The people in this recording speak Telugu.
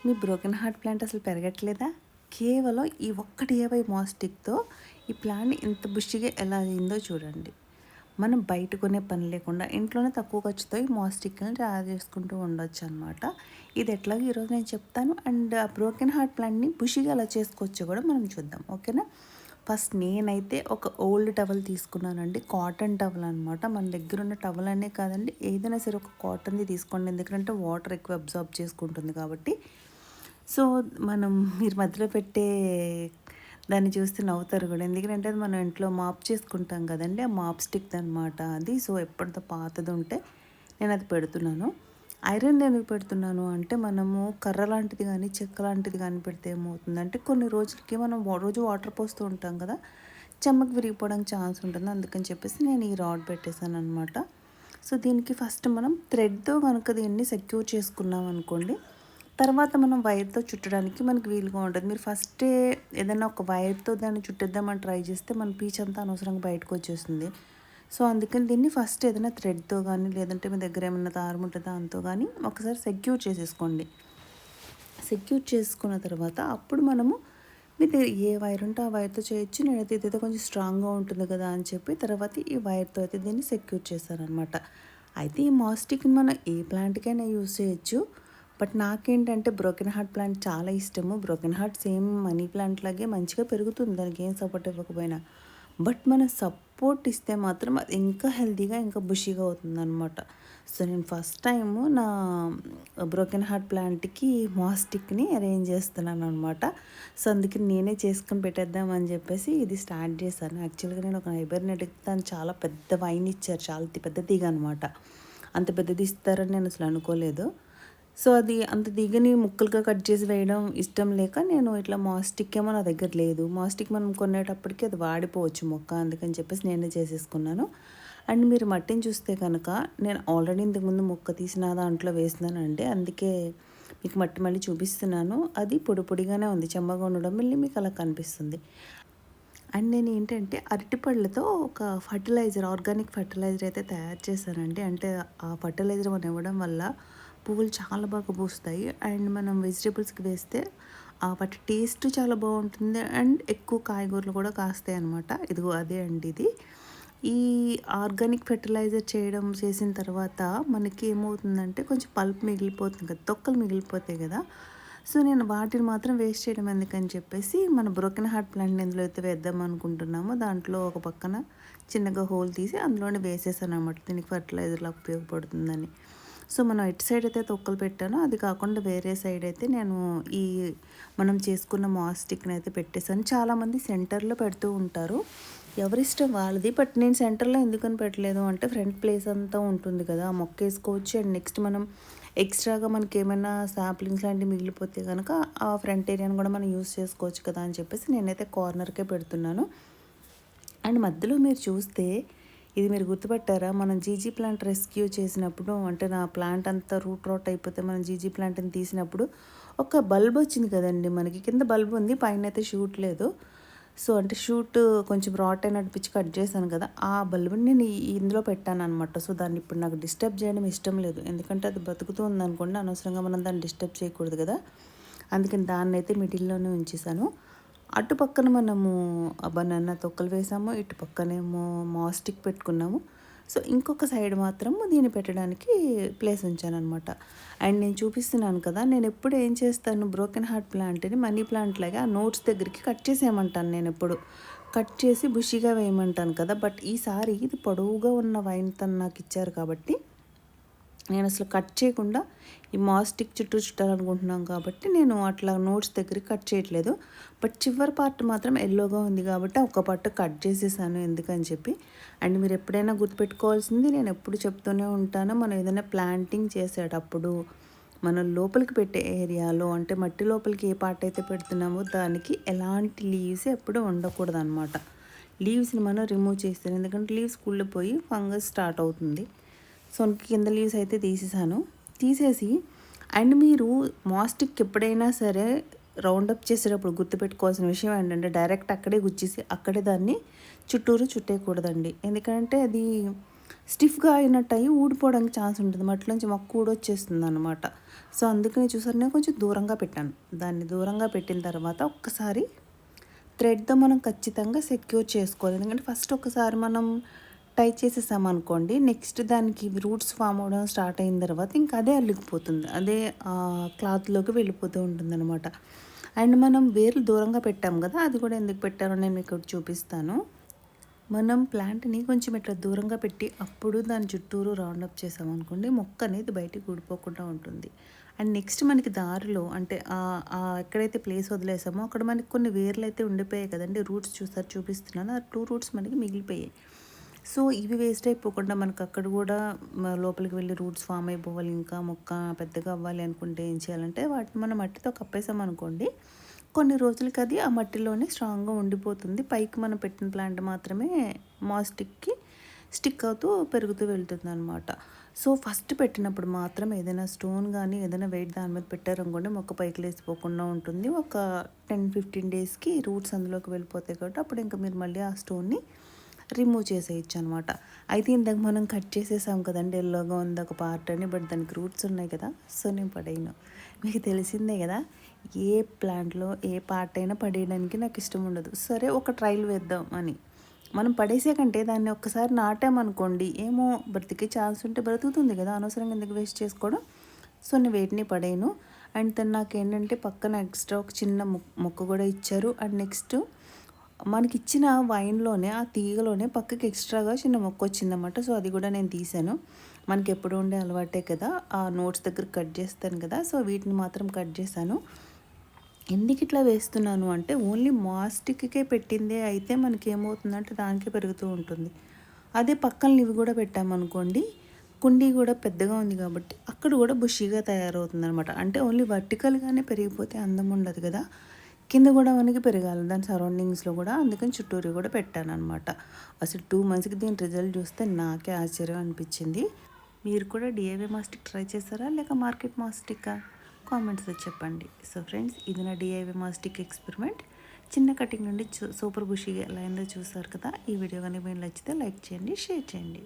మీ బ్రోకెన్ హార్ట్ ప్లాంట్ అసలు పెరగట్లేదా? కేవలం ఈ ఒక్క DIY మాస్టిక్‌తో ఈ ప్లాంట్ ఇంత బుషిగా ఎలా అయిందో చూడండి. మనం బయట కొనే పని లేకుండా ఇంట్లోనే తక్కువ ఖర్చుతో ఈ మాస్టిక్‌ని తయారు చేసుకుంటూ ఉండొచ్చనమాట. ఇది ఎట్లాగో ఈరోజు నేను చెప్తాను. అండ్ ఆ బ్రోకెన్ హార్ట్ ప్లాంట్‌ని బుషిగా ఎలా చేసుకోవచ్చో కూడా మనం చూద్దాం. ఓకేనా? ఫస్ట్ నేనైతే ఒక ఓల్డ్ టవల్ తీసుకున్నానండి. కాటన్ టవల్ అనమాట. మన దగ్గర ఉన్న టవల్ అనే కాదండి, ఏదైనా సరే ఒక కాటన్‌ది తీసుకోండి. ఎందుకంటే వాటర్ ఎక్కువ అబ్జార్బ్ చేసుకుంటుంది కాబట్టి. సో, మీరు మధ్యలో పెట్టే దాన్ని చూస్తే నవ్వుతారు గూడా. ఎందుకంటే అది మనం ఇంట్లో మాప్ చేసుకుంటాం కదండీ! ఆ మాప్ స్టిక్‌దనమాట అది. సో, ఎప్పటిదో పాతదుంటే నేనది పెడుతున్నాను. ఐరన్ ఎందుకు పెడుతున్నాను అంటే, మనము కర్ర లాంటిది గానీ, చెక్క లాంటిది గానీ పెడితే ఏమవుతుందంటే, కొన్ని రోజులకి మనం రోజు వాటర్ పోస్తూ ఉంటాం కదా! చెమ్మకి విరిగిపోవడానికి ఛాన్స్ ఉంటుంది. అందుకని చెప్పేసి నేను ఈ రాడ్ పెట్టేసాననమాట. సో, దీనికి ఫస్ట్ మనం థ్రెడ్‌తో గనుక దీన్ని సెక్యూర్ చేసుకున్నాం అనుకోండి, తర్వాత మనం వైర్‌తో చుట్టడానికి మనకి వీలుగా ఉంటది. మీరు ఫస్టే ఏదైనా ఒక వైర్‌తో దాన్ని చుట్టేద్దామని ట్రై చేస్తే మన పీచ్ అంతా అనవసరంగా బయటకొచ్చేస్తుంది. సో, అందుకని దీన్ని ఫస్ట్ ఏదైనా థ్రెడ్‌తో గానీ, లేదంటే మీ దగ్గర ఏమన్నా దారం ఉంటే దాంతో గానీ ఒకసారి సెక్యూర్ చేసేసుకోండి. సెక్యూర్ చేసుకున్న తర్వాత అప్పుడు మనము మీ దగ్గర ఏ వైర్ ఉంటే ఆ వైర్‌తో చేయొచ్చు. నేనైతే ఇదైతే కొంచెం స్ట్రాంగ్‌గా ఉంటుంది కదా అని చెప్పి తర్వాత ఈ వైర్‌తో అయితే దీన్ని సెక్యూర్ చేశాననమాట. అయితే ఈ మాస్టిక్‌ని మనం ఏ ప్లాంట్‌కైనా యూజ్ చేయొచ్చు. బట్ నాకేంటంటే బ్రోకెన్ హార్ట్ ప్లాంట్ చాలా ఇష్టము. Broken heart same money plant లాగే మంచిగా పెరుగుతుంది దానికి ఏం సపోర్ట్ ఇవ్వకపోయినా. బట్ మనం సపోర్ట్ ఇస్తే మాత్రం అది ఇంకా హెల్తీగా, ఇంకా బుషీగా అవుతుందనమాట. సో, నేను ఫస్ట్ టైము నా బ్రోకెన్ హార్ట్ ప్లాంట్‌కి మాస్టిక్‌ని అరేంజ్ చేస్తున్నాననమాట. సో, అందుకే నేనే చేసుకొని పెట్టేద్దామని చెప్పేసి ఇది స్టార్ట్ చేశాను. యాక్చువల్‌గా నేను ఒక నైబర్‌ని అడిగితే తను చాలా పెద్ద వైన్ ఇచ్చారు. చాలా పెద్ద తీగ అనమాట. అంత పెద్దది ఇస్తారని నేను అసలు అనుకోలేదు. సో, అది అంత తీగని ముక్కలుగా కట్ చేసి వేయడం ఇష్టం లేక నేను ఇట్లా మాస్టిక్ ఏమో నా దగ్గర లేదు. మాస్టిక్ మనం కొనేటప్పటికి అది వాడిపోవచ్చు మొక్క. అందుకని చెప్పేసి నేనే చేసేసుకున్నాను. అండ్ మీరు మట్టిని చూస్తే కనుక నేను ఆల్రెడీ ఇంతకుముందు మొక్క తీసిన దాంట్లో వేసినానండి. అందుకే మీకు మట్టి మళ్ళీ చూపిస్తున్నాను. అది పొడి పొడిగానే ఉంది. చెమ్మగా ఉండడం వల్ల మీకు అలా కనిపిస్తుంది. అండ్ నేనేంటంటే అరటిపళ్ళతో ఒక ఫర్టిలైజర్, ఆర్గానిక్ ఫర్టిలైజర్ అయితే తయారు చేశానండి. అంటే ఆ ఫర్టిలైజర్ మనం ఇవ్వడం వల్ల పువ్వులు చాలా బాగా పూస్తాయి. అండ్ మనం వెజిటబుల్స్‌కి వేస్తే వాటి టేస్ట్ చాలా బావుంటుంది. అండ్ ఎక్కువ కాయగూరలు కూడా కాస్తాయన్నమాట. ఇదిగో అదే అండి ఇది. ఈ ఆర్గానిక్ ఫెర్టిలైజర్ చేసిన తర్వాత మనకి ఏమవుతుందంటే కొంచెం పల్ప్ మిగిలిపోతుంది కదా! తొక్కలు మిగిలిపోతాయి కదా! సో, నేను వాటిని మాత్రం వేస్ట్ చేయడం ఎందుకని చెప్పేసి మన బ్రోకెన్ హార్ట్ ప్లాంట్‌ని ఎందులో అయితే వేద్దాం అనుకుంటున్నామో దాంట్లో ఒక పక్కన చిన్నగా హోల్ తీసి అందులోనే వేసేసాననమాట. దీనికి ఫెర్టిలైజర్‌లా ఉపయోగపడుతుందని. సో, మనం ఎటు సైడ్ అయితే తొక్కలు పెట్టానో అది కాకుండా వేరే సైడ్ అయితే నేను ఈ మనం చేసుకున్న మాస్టిక్‌ని అయితే పెట్టేసాను. చాలామంది సెంటర్‌లో పెడుతూ ఉంటారు. ఎవరిష్టం వాళ్ళది. బట్ నేను సెంటర్‌లో ఎందుకని పెట్టలేదు అంటే ఫ్రంట్ ప్లేస్ అంతా ఉంటుంది కదా! ఆ మొక్కేసుకోవచ్చు. అండ్ నెక్స్ట్ మనం ఎక్స్ట్రాగా మనకేమైనా సాప్లింగ్స్ లాంటివి మిగిలిపోతే గనక ఆ ఫ్రంట్ ఏరియాని కూడా మనం యూజ్ చేసుకోవచ్చు కదా అని చెప్పేసి నేనైతే కార్నర్‌కే పెడుతున్నాను. అండ్ మధ్యలో మీరు చూస్తే ఇది మీరు గుర్తుపట్టారా? మనం జీజీ ప్లాంట్ రెస్క్యూ చేసినప్పుడు అంటే నా ప్లాంట్ అంతా రూట్ రాట్ అయిపోతే మనం జీజీ ప్లాంట్‌ని తీసినప్పుడు ఒక బల్బ్ వచ్చింది కదండీ మనకి. కింద బల్బ్ ఉంది. పైనైతే షూట్ లేదు. సో, అంటే షూట్ కొంచెం రాట్ అయినట్టు పిచ్చి కట్ చేశాను కదా! ఆ బల్బుని నేను ఇందులో పెట్టాననమాట. సో, దాన్ని ఇప్పుడు నాకు డిస్టర్బ్ చేయడం ఇష్టం లేదు. ఎందుకంటే అది బతుకుతూ ఉందనుకోండి అనవసరంగా మనం దాన్ని డిస్టర్బ్ చేయకూడదు కదా! అందుకని దాన్నైతే మిడిల్‌లోనే ఉంచేసాను. అటు పక్కన మనము బనానా తొక్కలు వేసాము. ఇటు పక్కనేమో మాస్టిక్ పెట్టుకున్నాము. సో, ఇంకొక సైడ్ మాత్రం దీన్ని పెట్టడానికి ప్లేస్ ఉంచాననమాట. అండ్ నేను చూపిస్తున్నాను కదా! నేనెప్పుడు ఏం చేస్తాను బ్రోకెన్ హార్ట్ ప్లాంట్‌ని మనీ ప్లాంట్ లాగా ఆ నోట్స్ దగ్గరికి కట్ చేసేయమంటాను నేనెప్పుడు. కట్ చేసి బుషీగా వేయమంటాను కదా! బట్ ఈసారి ఇది పొడవుగా ఉన్న వైన్ తను నాకిచ్చారు కాబట్టి నేనసలు కట్ చేయకుండా ఈ మాస్టిక్ చుట్టూ చుట్టాలనుకుంటున్నాం కాబట్టి నేను అట్లా నోట్స్ దగ్గరికి కట్ చేయట్లేదు. బట్ చివరి పార్ట్ మాత్రం యెల్లోగా ఉంది కాబట్టి ఒక పార్ట్ కట్ చేసేసాను ఎందుకని చెప్పి. అండ్ మీరు ఎప్పుడైనా గుర్తుపెట్టుకోవాల్సింది నేను ఎప్పుడు చెప్తూనే ఉంటాను. మనం ఏదైనా ప్లాంటింగ్ చేసేటప్పుడు మనం లోపలికి పెట్టే ఏరియాలో అంటే మట్టి లోపలికి ఏ పార్ట్ అయితే పెడుతున్నామో దానికి ఎలాంటి లీవ్స్ ఎప్పుడు ఉండకూడదనమాట. లీవ్స్‌ని మనం రిమూవ్ చేస్తాను. ఎందుకంటే లీవ్స్ కుళ్ళిపోయి ఫంగస్ స్టార్ట్ అవుతుంది. సో, కింద లీవ్స్ అయితే తీసేసాను. తీసేసి అండ్ మీరు మాస్టిక్ ఎప్పుడైనా సరే రౌండప్ చేసేటప్పుడు గుర్తుపెట్టుకోవాల్సిన విషయం ఏంటంటే డైరెక్ట్ అక్కడే గుచ్చేసి అక్కడే దాన్ని చుట్టూరు చుట్టేయకూడదండి. ఎందుకంటే అది స్టిఫ్గా అయినట్టు అయ్యి ఊడిపోవడానికి ఛాన్స్ ఉంటుంది, మట్టిలోంచి మొక్క ఊడొచ్చేస్తుంది అనమాట. సో అందుకని చూసారు నేను కొంచెం దూరంగా పెట్టాను. దాన్ని దూరంగా పెట్టిన తర్వాత ఒక్కసారి థ్రెడ్తో మనం ఖచ్చితంగా సెక్యూర్ చేసుకోవాలి. ఎందుకంటే ఫస్ట్ ఒకసారి మనం టై చేసేసామనుకోండి, నెక్స్ట్ దానికి రూట్స్ ఫామ్ అవ్వడం స్టార్ట్ అయిన తర్వాత ఇంకా అదే అల్లికిపోతుంది, అదే క్లాత్లోకి వెళ్ళిపోతూ ఉంటుంది అనమాట. అండ్ మనం వేర్లు దూరంగా పెట్టాం కదా, అది కూడా ఎందుకు పెట్టారో నేను మీకు చూపిస్తాను. మనం ప్లాంట్ని కొంచెం ఇట్లా దూరంగా పెట్టి అప్పుడు దాని చుట్టూరు రౌండప్ చేసామనుకోండి, మొక్క అనేది బయటికి ఊడిపోకుండా ఉంటుంది. అండ్ నెక్స్ట్ మనకి దారిలో అంటే ఎక్కడైతే ప్లేస్ వదిలేసామో అక్కడ మనకి కొన్ని వేర్లు అయితే ఉండిపోయాయి కదండి, రూట్స్ చూపిస్తున్నాను, ఆ 2 రూట్స్ మనకి మిగిలిపోయాయి. సో ఇవి వేస్ట్ అయిపోకుండా మనకు అక్కడ కూడా లోపలికి వెళ్ళి రూట్స్ ఫామ్ అయిపోవాలి, ఇంకా మొక్క పెద్దగా అవ్వాలి అనుకుంటే ఏం చేయాలంటే వాటిని మనం మట్టితో కప్పేసామనుకోండి, కొన్ని రోజులకి అది ఆ మట్టిలోనే స్ట్రాంగ్గా ఉండిపోతుంది. పైకి మనం పెట్టిన ప్లాంట్ మాత్రమే మాస్టిక్కి స్టిక్ అవుతూ పెరుగుతూ వెళ్తుంది అనమాట. సో ఫస్ట్ పెట్టినప్పుడు మాత్రం ఏదైనా స్టోన్ కానీ ఏదైనా వెయిట్ దాని మీద పెట్టారనుకోండి, మొక్క పైకి లేసిపోకుండా ఉంటుంది. ఒక 10-15 డేస్కి రూట్స్ అందులోకి వెళ్ళిపోతాయి కాబట్టి అప్పుడు ఇంకా మీరు మళ్ళీ ఆ స్టోన్ని రిమూవ్ చేసేయచ్చు అనమాట. అయితే ఇందాక మనం కట్ చేసేసాం కదండి, ఎల్లోగా ఉంది ఒక పార్ట్ అని, బట్ దానికి రూట్స్ ఉన్నాయి కదా, సో నేను పడేయను. మీకు తెలిసిందే కదా, ఏ ప్లాంట్లో ఏ పార్ట్ అయినా పడేయడానికి నాకు ఇష్టం ఉండదు. సరే ఒక ట్రయల్ వేద్దాం అని మనం పడేసే కంటే దాన్ని ఒక్కసారి నాటామనుకోండి, ఏమో బ్రతికే ఛాన్స్ ఉంటే బ్రతుకుతుంది కదా, అనవసరంగా ఎందుకు వేస్ట్ చేసుకోవడం. సో నేను వేటిని పడేయను. అండ్ తను నాకు ఏంటంటే పక్కన ఎక్స్ట్రా ఒక చిన్న మొక్క కూడా ఇచ్చారు. అండ్ నెక్స్ట్ మనకి ఇచ్చిన వైన్లోనే ఆ తీగలోనే పక్కకి ఎక్స్ట్రాగా చిన్న మొక్క వచ్చిందన్నమాట. సో అది కూడా నేను తీసాను. మనకి ఎప్పుడు ఉండే అలవాటే కదా, ఆ నోట్స్ దగ్గర కట్ చేస్తాను కదా, సో వీటిని మాత్రం కట్ చేశాను. ఎందుకు ఇట్లా వేస్తున్నాను అంటే ఓన్లీ మాస్టిక్కే పెట్టిందే అయితే మనకి ఏమవుతుందంటే దానికే పెరుగుతూ ఉంటుంది. అదే పక్కన ఇవి కూడా పెట్టామనుకోండి, కుండీ కూడా పెద్దగా ఉంది కాబట్టి అక్కడ కూడా బుషీగా తయారవుతుంది అనమాట. అంటే ఓన్లీ వర్టికల్గానే పెరిగిపోతే అందం ఉండదు కదా, కింద కూడా మనకి పెరగాలి దాని సరౌండింగ్స్లో కూడా, అందుకని చుట్టూరు కూడా పెట్టాను అనమాట. అసలు 2 మంత్స్కి దీని రిజల్ట్ చూస్తే నాకే ఆశ్చర్యం అనిపించింది. మీరు కూడా డిఐవై మాస్టిక్ ట్రై చేస్తారా లేక మార్కెట్ మాస్టికా? కామెంట్స్లో చెప్పండి. సో ఫ్రెండ్స్, ఇది నా డిఐవై మాస్టిక్ ఎక్స్పెరిమెంట్. చిన్న కటింగ్ నుండి సూపర్ బుషీగా ఎలా అయిందో చూసారు కదా. ఈ వీడియో కానీ మీరు నచ్చితే లైక్ చేయండి, షేర్ చేయండి.